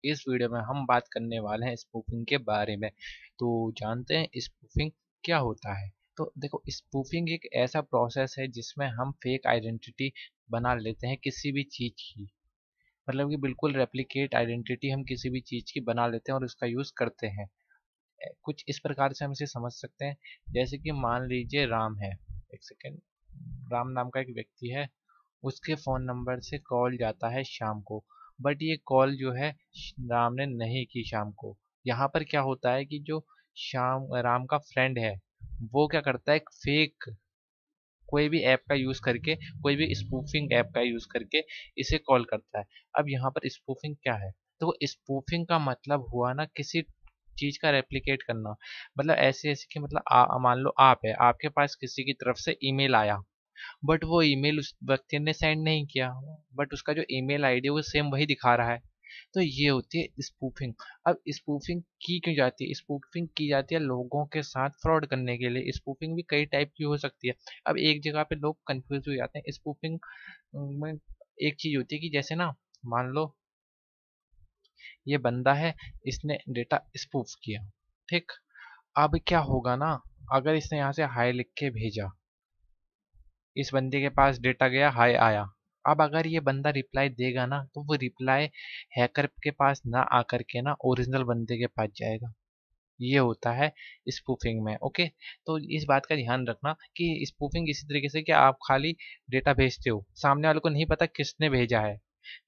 इस वीडियो में हम बात करने वाले हैं स्पूफिंग के बारे में। तो जानते हैं स्पूफिंग क्या होता है। तो देखो, स्पूफिंग एक ऐसा प्रोसेस है जिसमें हम फेक आइडेंटिटी बना लेते हैं किसी भी चीज़ की। मतलब कि बिल्कुल रेप्लिकेट आइडेंटिटी हम किसी भी चीज़ की बना लेते हैं और उसका यूज़ करते हैं। कुछ इस प्रकार से हम इसे समझ सकते हैं। जैसे कि मान लीजिए राम है, एक सेकेंड, राम नाम का एक व्यक्ति है। उसके फ़ोन नंबर से कॉल जाता है शाम को, बट ये कॉल जो है राम ने नहीं की शाम को। यहाँ पर क्या होता है कि जो राम का फ्रेंड है वो क्या करता है, एक फेक कोई भी ऐप का यूज़ करके, कोई भी स्पूफिंग ऐप का यूज़ करके इसे कॉल करता है। अब यहाँ पर स्पूफिंग क्या है? तो स्पूफिंग का मतलब हुआ ना किसी चीज़ का रेप्लिकेट करना। मतलब ऐसे ऐसे कि मतलब मान लो आप है, आपके पास किसी की तरफ से ईमेल आया, बट वो ईमेल उस व्यक्ति ने सेंड नहीं किया, बट उसका जो ईमेल आईडी है वो सेम वही दिखा रहा है। तो ये होती है स्पूफिंग। अब स्पूफिंग की क्यों जाती है? स्पूफिंग की जाती है लोगों के साथ फ्रॉड करने के लिए। स्पूफिंग भी कई टाइप की हो सकती है। अब एक जगह पे लोग कंफ्यूज हो जाते हैं स्पूफिंग में। एक चीज होती है कि जैसे ना, मान लो ये बंदा है, इसने डेटा स्पूफ किया, ठीक। अब क्या होगा ना, अगर इसने यहाँ से हाय लिख के भेजा, इस बंदे के पास डेटा गया, हाय आया। अब अगर ये बंदा रिप्लाई देगा ना, तो वो रिप्लाई हैकर के पास ना आकर के ना ओरिजिनल बंदे के पास जाएगा। ये होता है स्पूफिंग में। ओके, तो इस बात का ध्यान रखना कि स्पूफिंग इसी तरीके से कि आप खाली डेटा भेजते हो, सामने वाले को नहीं पता किसने भेजा है।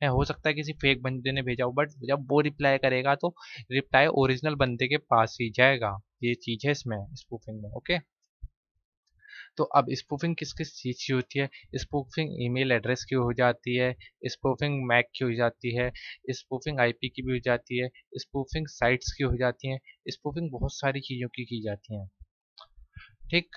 हो सकता है किसी फेक बंदे ने भेजा हो, बट जब वो रिप्लाई करेगा तो रिप्लाई ओरिजिनल बंदे के पास ही जाएगा। ये चीज है इसमें स्पूफिंग में। ओके, तो अब स्पूफिंग किस किस चीज़ की होती है? स्पूफिंग ईमेल एड्रेस की हो जाती है, स्पूफिंग मैक की हो जाती है, स्पूफिंग आईपी की भी हो जाती है, स्पूफिंग साइट्स की हो जाती हैं, स्पूफिंग बहुत सारी चीज़ों की जाती हैं, ठीक।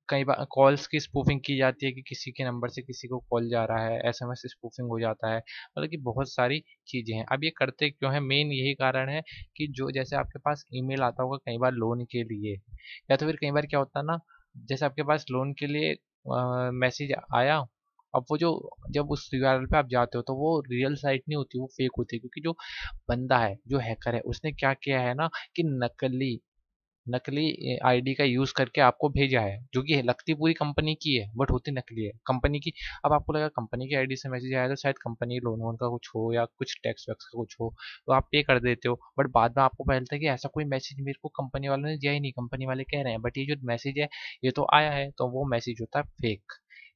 कई बार कॉल्स की स्पूफिंग की जाती है कि किसी के नंबर से किसी को कॉल जा रहा है, एसएमएस स्पूफिंग हो जाता है। मतलब कि बहुत सारी चीज़ें हैं। अब ये करते क्यों है? मेन यही कारण है कि जो जैसे आपके पास ईमेल आता होगा कई बार लोन के लिए, या तो फिर कई बार क्या होता है ना, जैसे आपके पास लोन के लिए मैसेज आया। अब वो जो, जब उस यूआरएल पे आप जाते हो तो वो रियल साइट नहीं होती, वो फेक होती है, क्योंकि जो बंदा है, जो हैकर है, उसने क्या किया है ना कि नकली नकली आईडी का यूज करके आपको भेजा है, जो कि लगती पूरी कंपनी की है बट होती नकली है कंपनी की। अब आपको लगा कंपनी की आईडी से मैसेज आया तो शायद कंपनी लोन वोन का कुछ हो या कुछ टैक्स वैक्स का कुछ हो, तो आप पे कर देते हो। बट बाद में आपको पता चलता है कि ऐसा कोई मैसेज मेरे को कंपनी वालों ने दिया ही नहीं, कंपनी वाले कह रहे हैं, बट ये जो मैसेज है ये तो आया है, तो वो मैसेज होता है फेक।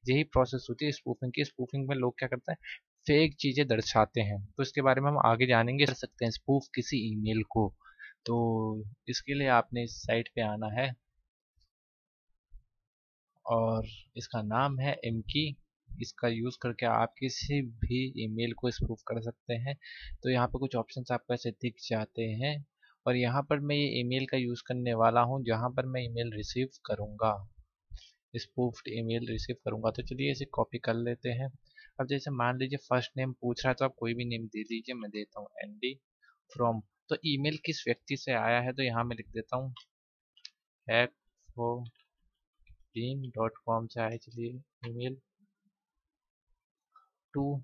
यही प्रोसेस होती है स्पूफिंग की। स्पूफिंग में लोग क्या करते हैं, फेक चीजें दर्शाते हैं। तो इसके बारे में हम आगे जानेंगे। कर सकते हैं स्पूफ किसी ईमेल को, तो इसके लिए आपने इस साइट पे आना है और इसका नाम है एमकी। इसका यूज़ करके आप किसी भी ईमेल को स्पूफ कर सकते हैं। तो यहाँ पे कुछ ऑप्शंस आपको ऐसे दिख जाते हैं, और यहाँ पर मैं ये ईमेल का यूज़ करने वाला हूँ जहाँ पर मैं ईमेल रिसीव करूँगा, स्पूफ्ड ईमेल रिसीव करूँगा। तो चलिए इसे कॉपी कर लेते हैं। अब जैसे मान लीजिए फर्स्ट नेम पूछ रहा है तो आप कोई भी नेम दे दीजिए, मैं देता हूँ एनडी फ्रॉम। तो ईमेल किस व्यक्ति से आया है, तो यहाँ मैं लिख देता हूँ hackforbin.com से आए। चलिए ईमेल टू,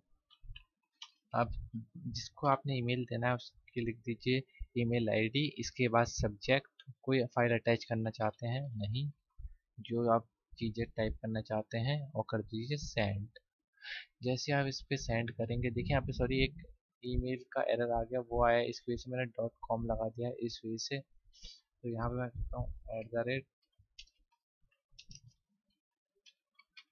अब जिसको आपने ईमेल देना है उसके लिख दीजिए ईमेल आईडी, इसके बाद सब्जेक्ट, कोई फाइल अटैच करना चाहते हैं नहीं, जो आप चीज़ें टाइप करना चाहते हैं और कर दीजिए सेंड। जैसे आप इस पे सेंड करेंगे, देखिए यहाँ पे सॉरी एक ईमेल का एरर आ गया, वो आया, इस वजह से मैंने डॉट कॉम लगा दिया है इस वजह से। तो यहाँ पे मैं कहता हूँ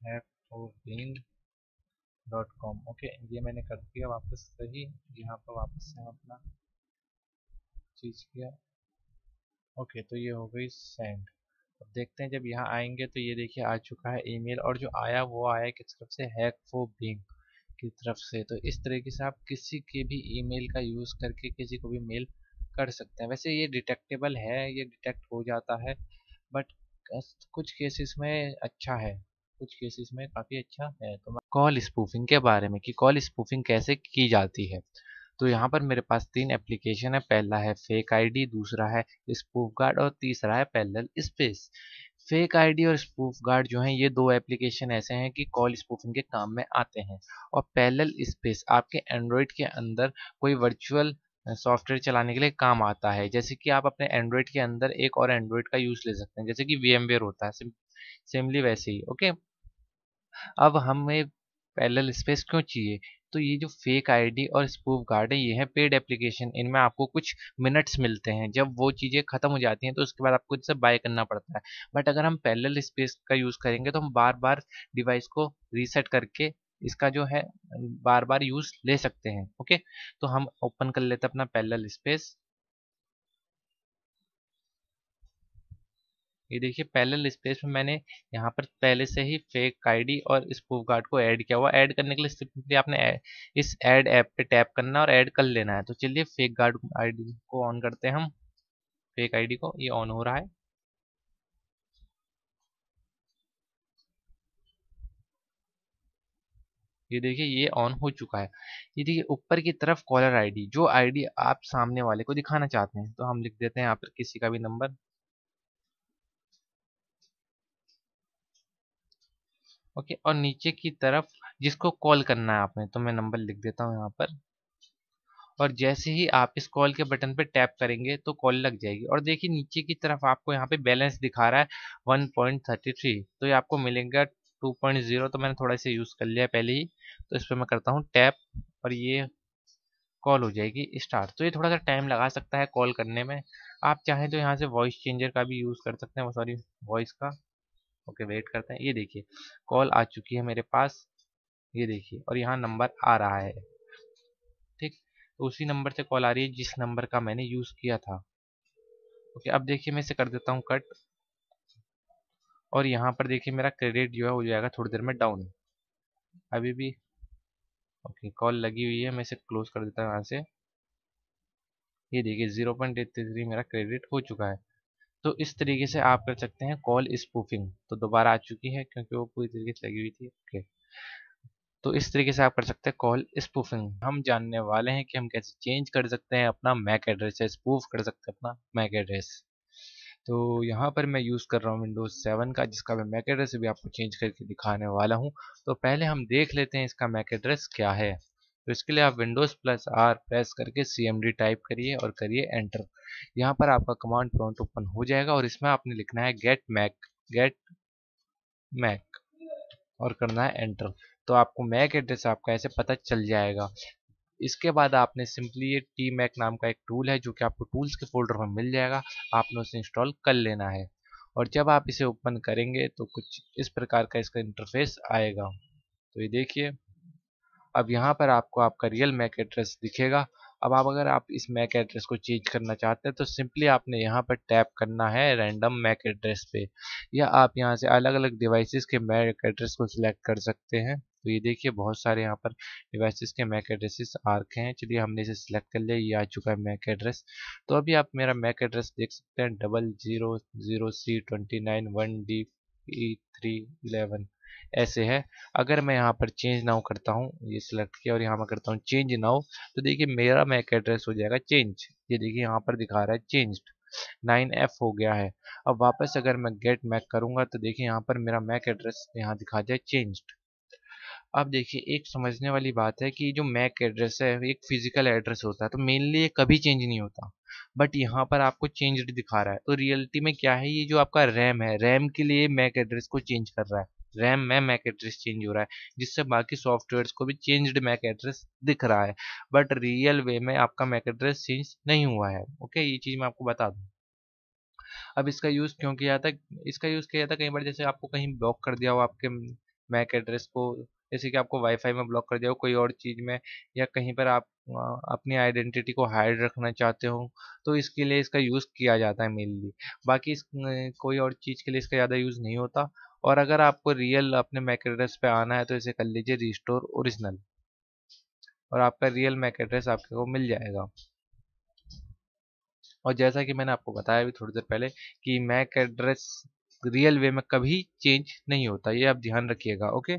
@hackforbin.com। ओके, ये मैंने कर दिया वापस सही। यहाँ पर वापस से हम अपना चीज़ किया। ओके, तो ये हो गई सेंड। अब देखते हैं जब यहाँ आएंगे तो ये देखिए आ चुका है ईमेल, और जो आया वो आया किस तरफ से, हैक फॉर बिंग की तरफ से। तो इस तरीके से आप किसी के भी ईमेल का यूज़ करके किसी को भी मेल कर सकते हैं। वैसे ये डिटेक्टेबल है, ये डिटेक्ट हो जाता है, बट कुछ केसेस में अच्छा है, कुछ केसेस में काफ़ी अच्छा है। तो मैं कॉल स्पूफिंग के बारे में कि कॉल स्पूफिंग कैसे की जाती है। तो यहाँ पर मेरे पास 3 एप्लीकेशन है। पहला है फेक आईडी, दूसरा है स्पूफ गार्ड और तीसरा है पैरेलल स्पेस। फेक आईडी और स्पूफ गार्ड जो हैं, ये दो एप्लीकेशन ऐसे हैं कि कॉल स्पूफिंग के काम में आते हैं। और पैरेलल स्पेस आपके एंड्रॉयड के अंदर कोई वर्चुअल सॉफ्टवेयर चलाने के लिए काम आता है। जैसे कि आप अपने एंड्रॉयड के अंदर एक और एंड्रॉयड का यूज़ ले सकते हैं, जैसे कि VMware होता है, सिमिलरली वैसे ही। ओके, अब हमें पैरेलल स्पेस क्यों चाहिए? तो ये जो फेक आईडी और स्पूफ गार्ड है, ये है पेड एप्लीकेशन। इनमें आपको कुछ मिनट्स मिलते हैं। जब वो चीज़ें खत्म हो जाती हैं तो उसके बाद आपको इनसे बाय करना पड़ता है। बट अगर हम पैरेलल स्पेस का यूज़ करेंगे तो हम बार बार डिवाइस को रीसेट करके इसका जो है बार बार यूज़ ले सकते हैं। ओके, तो हम ओपन कर लेते हैं अपना पैरेलल स्पेस। ये देखिए पैरेलल स्पेस में मैंने यहाँ पर पहले से ही फेक आईडी और स्पूफ गार्ड को ऐड किया हुआ। ऐड करने के लिए सिंपली आपने इस ऐड ऐप पे टैप करना है और ऐड कर लेना है। तो चलिए फेक गार्ड आईडी को ऑन करते हैं हम। फेक आईडी को, ये ऑन हो रहा है। ये देखिए ये ऑन हो चुका है। ये देखिए ऊपर की तरफ कॉलर आईडी, जो आईडी आप सामने वाले को दिखाना चाहते हैं, तो हम लिख देते हैं यहाँ पर किसी का भी नंबर। ओके, और नीचे की तरफ जिसको कॉल करना है आपने, तो मैं नंबर लिख देता हूँ यहाँ पर। और जैसे ही आप इस कॉल के बटन पे टैप करेंगे तो कॉल लग जाएगी। और देखिए नीचे की तरफ आपको यहाँ पे बैलेंस दिखा रहा है 1.33। तो ये आपको मिलेगा 2.0। तो मैंने थोड़ा इसे यूज़ कर लिया पहले ही, तो इस पर मैं करता हूँ टैप और ये कॉल हो जाएगी स्टार्ट। तो ये थोड़ा सा टाइम लगा सकता है कॉल करने में। आप चाहें तो यहाँ से वॉइस चेंजर का भी यूज़ कर सकते हैं, सॉरी वॉइस का। ओके, वेट करते हैं। ये देखिए कॉल आ चुकी है मेरे पास, ये देखिए, और यहाँ नंबर आ रहा है। ठीक, तो उसी नंबर से कॉल आ रही है जिस नंबर का मैंने यूज़ किया था। ओके, अब देखिए मैं इसे कर देता हूँ कट। और यहाँ पर देखिए मेरा क्रेडिट जो है हो जाएगा थोड़ी देर में डाउन। अभी भी ओके, कॉल लगी हुई है। मैं इसे क्लोज कर देता हूँ यहाँ से। ये देखिए 0.83 मेरा क्रेडिट हो चुका है। तो इस तरीके से आप कर सकते हैं कॉल स्पूफिंग। तो दोबारा आ चुकी है क्योंकि वो पूरी तरीके से लगी हुई थी। ओके, तो इस तरीके से आप कर सकते हैं कॉल स्पूफिंग। हम जानने वाले हैं कि हम कैसे चेंज कर सकते हैं अपना मैक एड्रेस, या स्पूफ कर सकते हैं अपना मैक एड्रेस। तो यहाँ पर मैं यूज़ कर रहा हूँ विंडोज़ 7 का, जिसका मैं मैक एड्रेस भी आपको चेंज करके दिखाने वाला हूँ। तो पहले हम देख लेते हैं इसका मैक एड्रेस क्या है। तो इसके लिए आप Windows+R प्रेस करके CMD टाइप करिए और करिए एंटर। यहाँ पर आपका कमांड प्रॉम्प्ट ओपन हो जाएगा और इसमें आपने लिखना है गेट मैक और करना है एंटर। तो आपको मैक एड्रेस आपका ऐसे पता चल जाएगा। इसके बाद आपने सिंपली ये टी मैक नाम का एक टूल है जो कि आपको टूल्स के फोल्डर में मिल जाएगा, आपने उसे इंस्टॉल कर लेना है। और जब आप इसे ओपन करेंगे तो कुछ इस प्रकार का इसका इंटरफेस आएगा। तो ये देखिए अब यहाँ पर आपको आपका रियल मैक एड्रेस दिखेगा। अब आप अगर आप इस मैक एड्रेस को चेंज करना चाहते हैं तो सिंपली आपने यहाँ पर टैप करना है रैंडम मैक एड्रेस पे, या आप यहाँ से अलग अलग डिवाइसेस के मैक एड्रेस को सिलेक्ट कर सकते हैं। तो ये देखिए बहुत सारे यहाँ पर डिवाइसेस के मैक एड्रेसेस आ रखे हैं। चलिए हमने इसे सिलेक्ट कर लिया, ये आ चुका है मैक एड्रेस। तो अभी आप मेरा मैक एड्रेस देख सकते हैं 00C29 1D E311 ऐसे है। अगर मैं यहाँ पर चेंज नाउ करता हूँ, ये सिलेक्ट किया और यहाँ मैं करता हूँ चेंज नाउ, तो देखिए मेरा मैक एड्रेस हो जाएगा चेंज। ये देखिए यहाँ पर दिखा रहा है चेंज्ड, 9F हो गया है। अब वापस अगर मैं गेट मैक करूँगा तो देखिए यहाँ पर मेरा मैक एड्रेस यहाँ दिखा दिया चेंज्ड। अब देखिए एक समझने वाली बात है कि जो मैक एड्रेस है एक फिजिकल एड्रेस होता है, तो मेनली ये कभी चेंज नहीं होता। बट यहाँ पर आपको चेंज्ड दिखा रहा है, तो रियलिटी में क्या है, ये जो आपका रैम है, रैम के लिए मैक एड्रेस को चेंज कर रहा है। रैम में मैक एड्रेस चेंज हो रहा है, जिससे बाकी सॉफ्टवेयर्स को भी चेंज्ड मैक एड्रेस दिख रहा है। बट रियल वे में आपका मैक एड्रेस चेंज नहीं हुआ है। ओके, ये चीज़ मैं आपको बता दूँ। अब इसका यूज़ क्यों किया था? इसका यूज़ किया था कई बार जैसे आपको कहीं ब्लॉक कर दिया हो आपके मैक एड्रेस को, जैसे कि आपको वाईफाई में ब्लॉक कर दिया हो कोई और चीज़ में, या कहीं पर आप अपनी आइडेंटिटी को हाइड रखना चाहते हो, तो इसके लिए इसका यूज़ किया जाता है मेनली। बाकी कोई और चीज़ के लिए इसका ज़्यादा यूज़ नहीं होता। और अगर आपको रियल अपने मैक एड्रेस पे आना है तो इसे कर लीजिए रिस्टोर ओरिजिनल, और आपका रियल मैक एड्रेस आपको को मिल जाएगा। और जैसा कि मैंने आपको बताया अभी थोड़ी देर पहले कि मैक एड्रेस रियल वे में कभी चेंज नहीं होता, ये आप ध्यान रखिएगा। ओके,